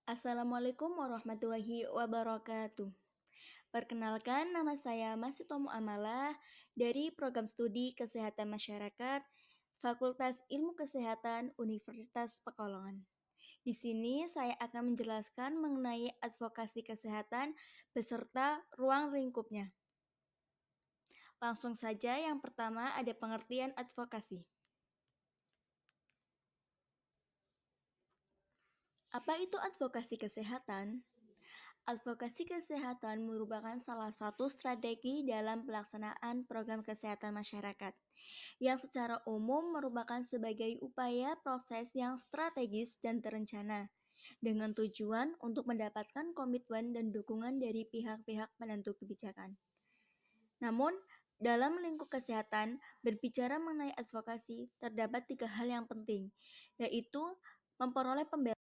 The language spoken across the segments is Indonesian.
Assalamualaikum warahmatullahi wabarakatuh. Perkenalkan, nama saya Masitomo Amala dari Program Studi Kesehatan Masyarakat, Fakultas Ilmu Kesehatan Universitas Pekalongan. Di sini saya akan menjelaskan mengenai advokasi kesehatan beserta ruang lingkupnya. Langsung saja, yang pertama ada pengertian advokasi. Apa itu advokasi kesehatan? Advokasi kesehatan merupakan salah satu strategi dalam pelaksanaan program kesehatan masyarakat, yang secara umum merupakan sebagai upaya proses yang strategis dan terencana, dengan tujuan untuk mendapatkan komitmen dan dukungan dari pihak-pihak penentu kebijakan. Namun, dalam lingkup kesehatan, berbicara mengenai advokasi, terdapat tiga hal yang penting, yaitu memperoleh pembelaan.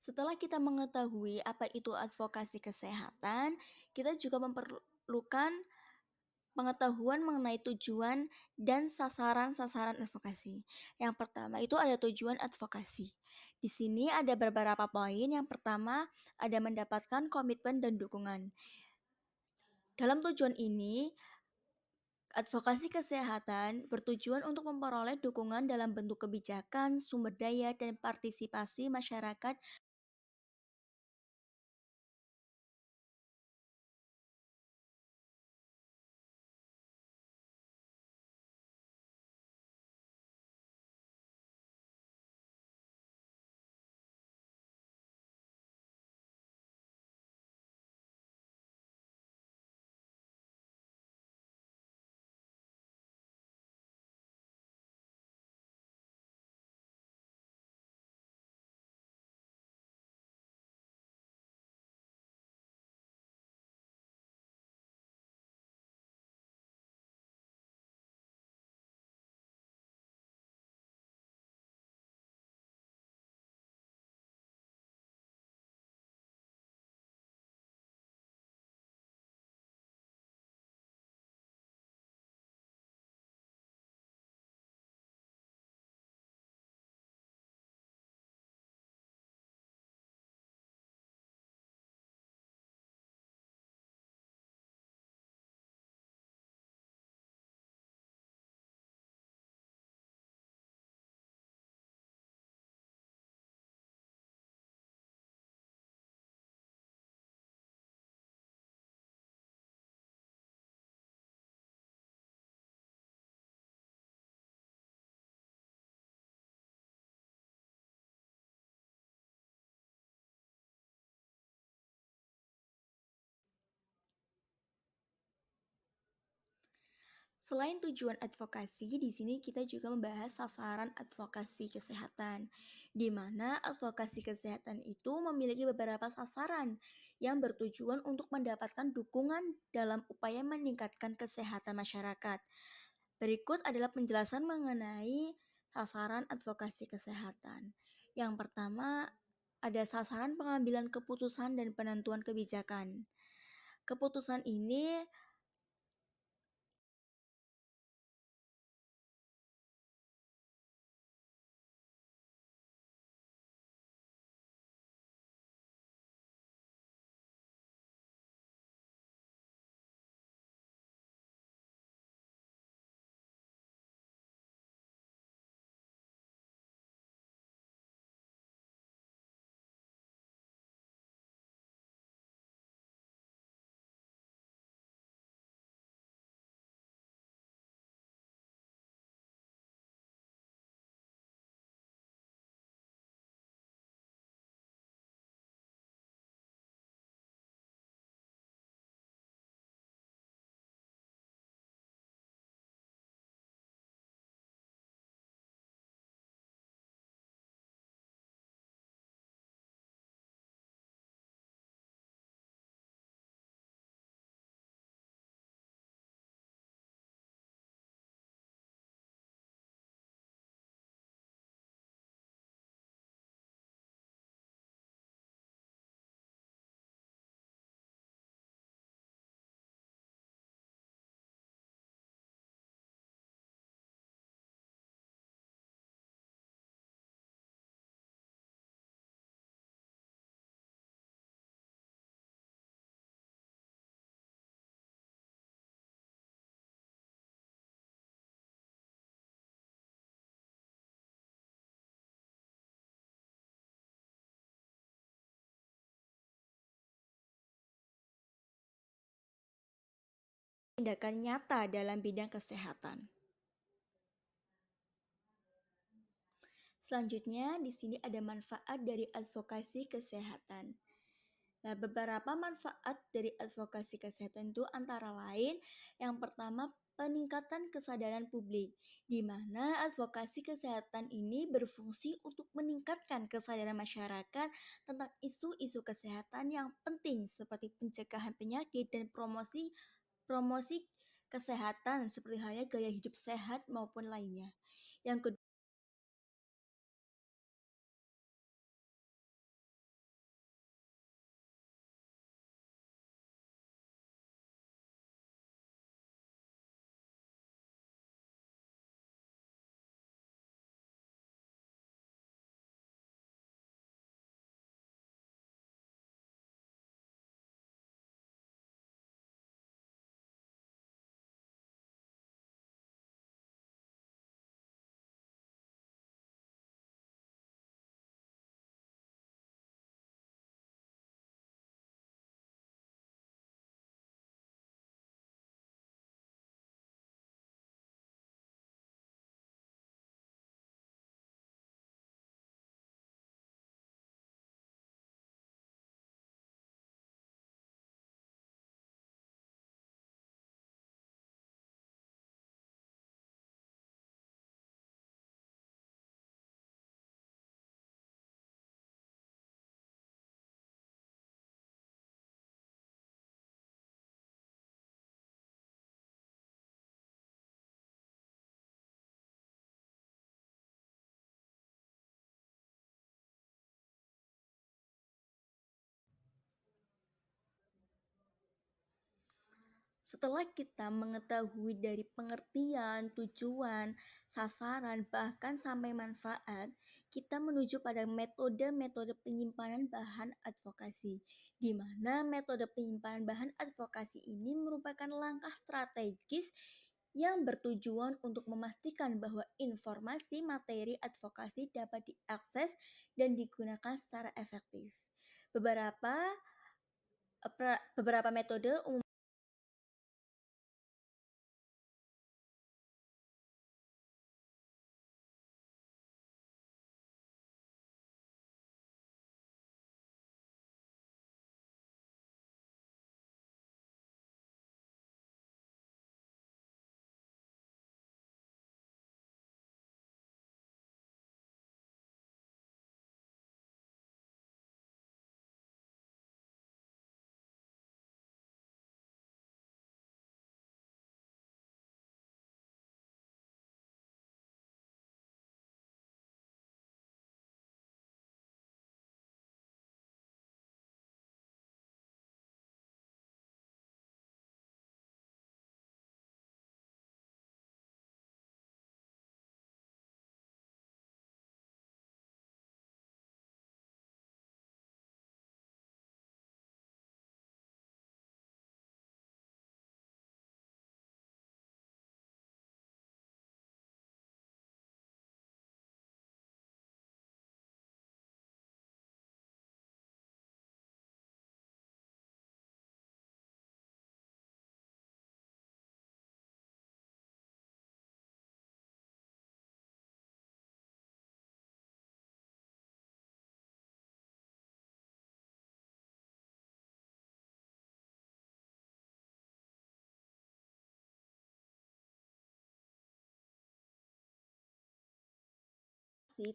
Setelah kita mengetahui apa itu advokasi kesehatan, kita juga memerlukan pengetahuan mengenai tujuan dan sasaran-sasaran advokasi. Yang pertama itu ada tujuan advokasi. Di sini ada beberapa poin. Yang pertama ada mendapatkan komitmen dan dukungan. Dalam tujuan ini, advokasi kesehatan bertujuan untuk memperoleh dukungan dalam bentuk kebijakan, sumber daya, dan partisipasi masyarakat. Selain tujuan advokasi, di sini kita juga membahas sasaran advokasi kesehatan, di mana advokasi kesehatan itu memiliki beberapa sasaran yang bertujuan untuk mendapatkan dukungan dalam upaya meningkatkan kesehatan masyarakat. Berikut adalah penjelasan mengenai sasaran advokasi kesehatan. Yang pertama, ada sasaran pengambilan keputusan dan penentuan kebijakan. Keputusan ini tindakan nyata dalam bidang kesehatan. Selanjutnya, di sini ada manfaat dari advokasi kesehatan. Nah, beberapa manfaat dari advokasi kesehatan itu antara lain, yang pertama peningkatan kesadaran publik, di mana advokasi kesehatan ini berfungsi untuk meningkatkan kesadaran masyarakat tentang isu-isu kesehatan yang penting seperti pencegahan penyakit dan promosi promosi kesehatan seperti halnya gaya hidup sehat maupun lainnya. Yang kedua, setelah kita mengetahui dari pengertian, tujuan, sasaran, bahkan sampai manfaat, kita menuju pada metode-metode penyimpanan bahan advokasi, di mana metode penyimpanan bahan advokasi ini merupakan langkah strategis yang bertujuan untuk memastikan bahwa informasi materi advokasi dapat diakses dan digunakan secara efektif. Beberapa metode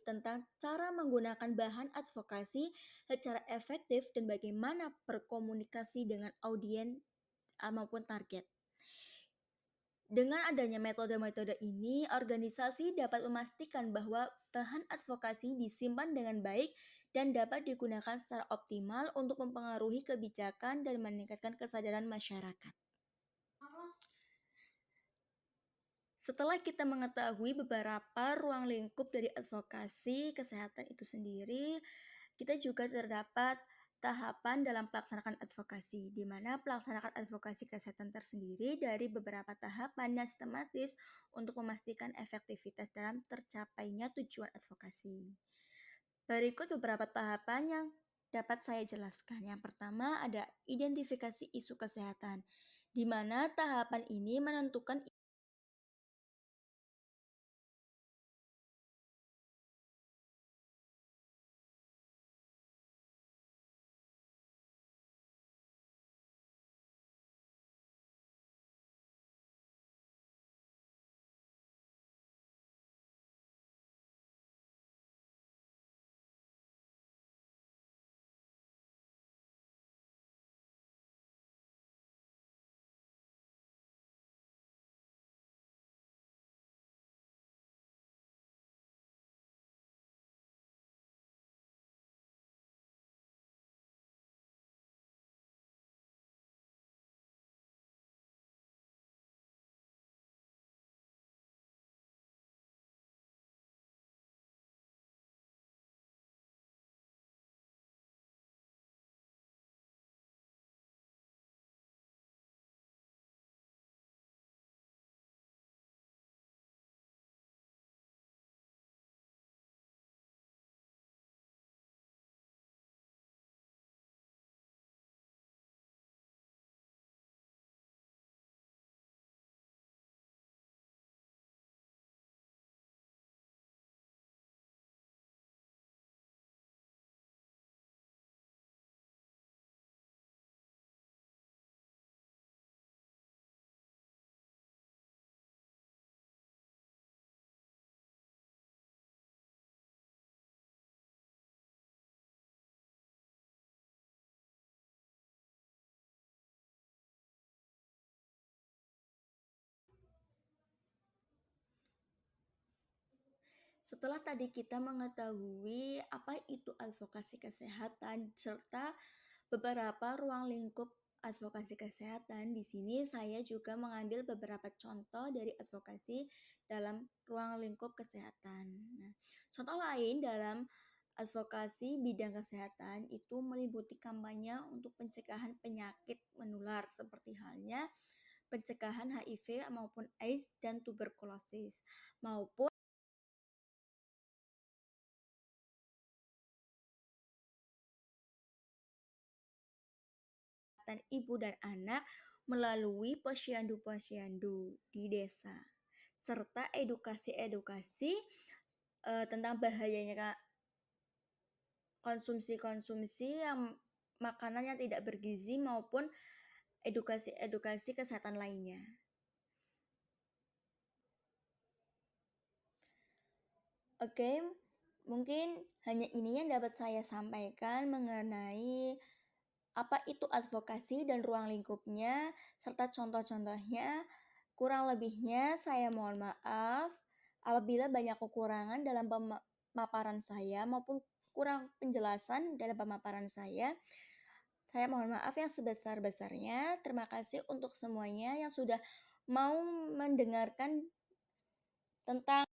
tentang cara menggunakan bahan advokasi secara efektif dan bagaimana berkomunikasi dengan audiens maupun target. Dengan adanya metode-metode ini, organisasi dapat memastikan bahwa bahan advokasi disimpan dengan baik dan dapat digunakan secara optimal untuk mempengaruhi kebijakan dan meningkatkan kesadaran masyarakat. Setelah kita mengetahui beberapa ruang lingkup dari advokasi kesehatan itu sendiri, kita juga terdapat tahapan dalam pelaksanaan advokasi, di mana pelaksanaan advokasi kesehatan tersendiri dari beberapa tahapan yang sistematis untuk memastikan efektivitas dalam tercapainya tujuan advokasi. Berikut beberapa tahapan yang dapat saya jelaskan. Yang pertama ada identifikasi isu kesehatan, di mana tahapan ini menentukan. Setelah tadi kita mengetahui apa itu advokasi kesehatan serta beberapa ruang lingkup advokasi kesehatan, di sini saya juga mengambil beberapa contoh dari advokasi dalam ruang lingkup kesehatan. Nah, contoh lain dalam advokasi bidang kesehatan itu meliputi kampanye untuk pencegahan penyakit menular seperti halnya pencegahan HIV maupun AIDS dan tuberkulosis maupun ibu dan anak melalui posyandu-posyandu di desa, serta edukasi-edukasi tentang bahayanya konsumsi-konsumsi yang makanan yang tidak bergizi maupun edukasi-edukasi kesehatan lainnya. Oke, mungkin hanya ini yang dapat saya sampaikan mengenai apa itu advokasi dan ruang lingkupnya, serta contoh-contohnya. Kurang lebihnya saya mohon maaf apabila banyak kekurangan dalam pemaparan saya maupun kurang penjelasan dalam pemaparan saya. Saya mohon maaf yang sebesar-besarnya. Terima kasih untuk semuanya yang sudah mau mendengarkan tentang